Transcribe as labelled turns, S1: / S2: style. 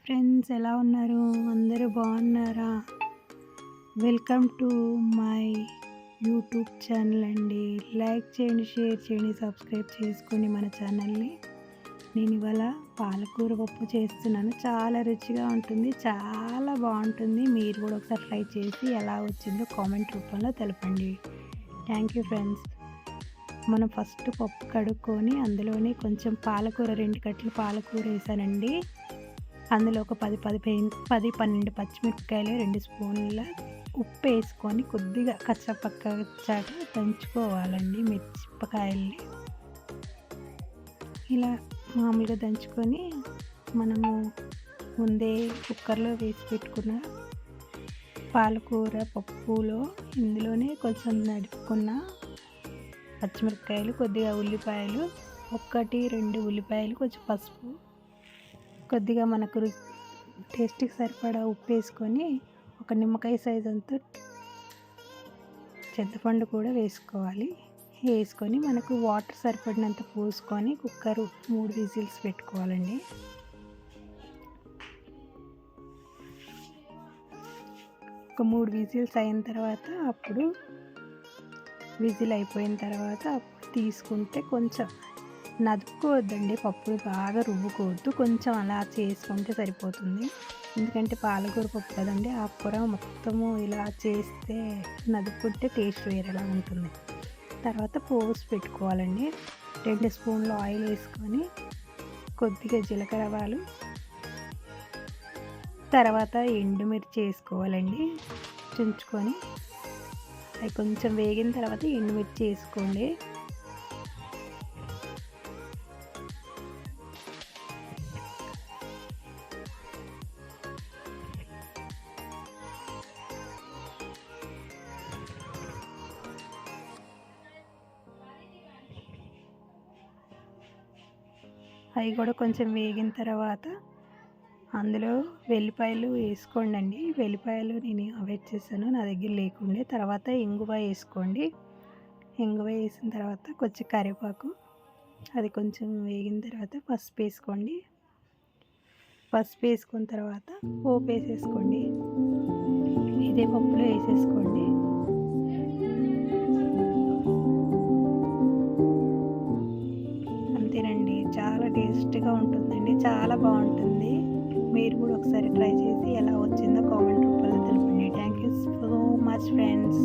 S1: Friends, ఎలా ఉన్నారు? అందరూ బాగున్నారా? Welcome to my YouTube channel అండి. లైక్ చేయండి, షేర్ చేయండి, సబ్స్క్రైబ్ చేసుకొని మన ఛానల్ని. నేను ఇవాళ పాలకూర పప్పు చేస్తున్నాను. చాలా రుచిగా ఉంటుంది, చాలా బాగుంటుంది. మీరు కూడా ఒకసారి ట్రై చేసి ఎలా వచ్చిందో కామెంట్ రూపంలో తెలపండి. Thank you friends. మనం ఫస్ట్ పప్పు కడుక్కొని అందులోనే కొంచెం పాలకూర 2 కట్టలు పాలకూర వేసానండి. అందులో ఒక 10-12 పచ్చిమిరపకాయలు, 2 స్పూన్ల ఉప్పు వేసుకొని కొద్దిగా కచ్చపచ్చగా దంచుకోవాలండి. మిరపకాయల్ని ఇలా మామూలుగా దంచుకొని మనము ముందే కుక్కర్లో వేసి పెట్టుకున్న పాలకూర పప్పులో ఇందులోనే కొంచెం నడుపుకున్న పచ్చిమిరపకాయలు, కొద్దిగా ఉల్లిపాయలు, 1-2 ఉల్లిపాయలు, కొంచెం పసుపు, కొద్దిగా మనకు టేస్ట్కి సరిపడా ఉప్పు వేసుకొని ఒక నిమ్మకాయ సైజ్ అంతా చింతపండు కూడా వేసుకోవాలి. వేసుకొని మనకు వాటర్ సరిపడినంత పోసుకొని కుక్కర్ 3 విజిల్స్ పెట్టుకోవాలండి. ఒక 3 విజిల్స్ అయిన తర్వాత అప్పుడు విజిల్ అయిపోయిన తర్వాత అప్పుడు తీసుకుంటే కొంచెం నదుపుకోవద్దండి, పప్పులు బాగా రుబ్బుకోవద్దు, కొంచెం అలా చేసుకుంటే సరిపోతుంది. ఎందుకంటే పాలకూర పప్పు కదండి, ఆ కూర మొత్తము ఇలా చేస్తే నదుపుకుంటే టేస్ట్ వేరేలా ఉంటుంది. తర్వాత పోసి పెట్టుకోవాలండి. 2 స్పూన్లు ఆయిల్ వేసుకొని కొద్దిగా జీలకర్ర ఆవాలు, తర్వాత ఎండుమిర్చి వేసుకోవాలండి. చుంచుకొని అవి కొంచెం వేగిన తర్వాత ఎండుమిర్చి వేసుకోండి. అవి కూడా కొంచెం వేగిన తర్వాత అందులో వెల్లిపాయలు వేసుకోండి. వెల్లిపాయలు నేను అవాయిడ్ చేశాను, నా దగ్గర లేకుండే. తర్వాత ఇంగువ వేసుకోండి. ఇంగువ వేసిన తర్వాత కొంచెం కరివేపాకు, అది కొంచెం వేగిన తర్వాత పసుపు వేసుకోండి. పసుపు వేసుకున్న తర్వాత పోపు వేసేసుకోండి. ఇదే పప్పులో వేసేసుకోండి. అంతేనండి, చాలా టేస్ట్గా ఉంటుందండి, చాలా బాగుంటుంది. మీరు కూడా ఒకసారి ట్రై చేసి ఎలా వచ్చిందో కామెంట్ రూపంలో తెలపండి. Thank you so much friends.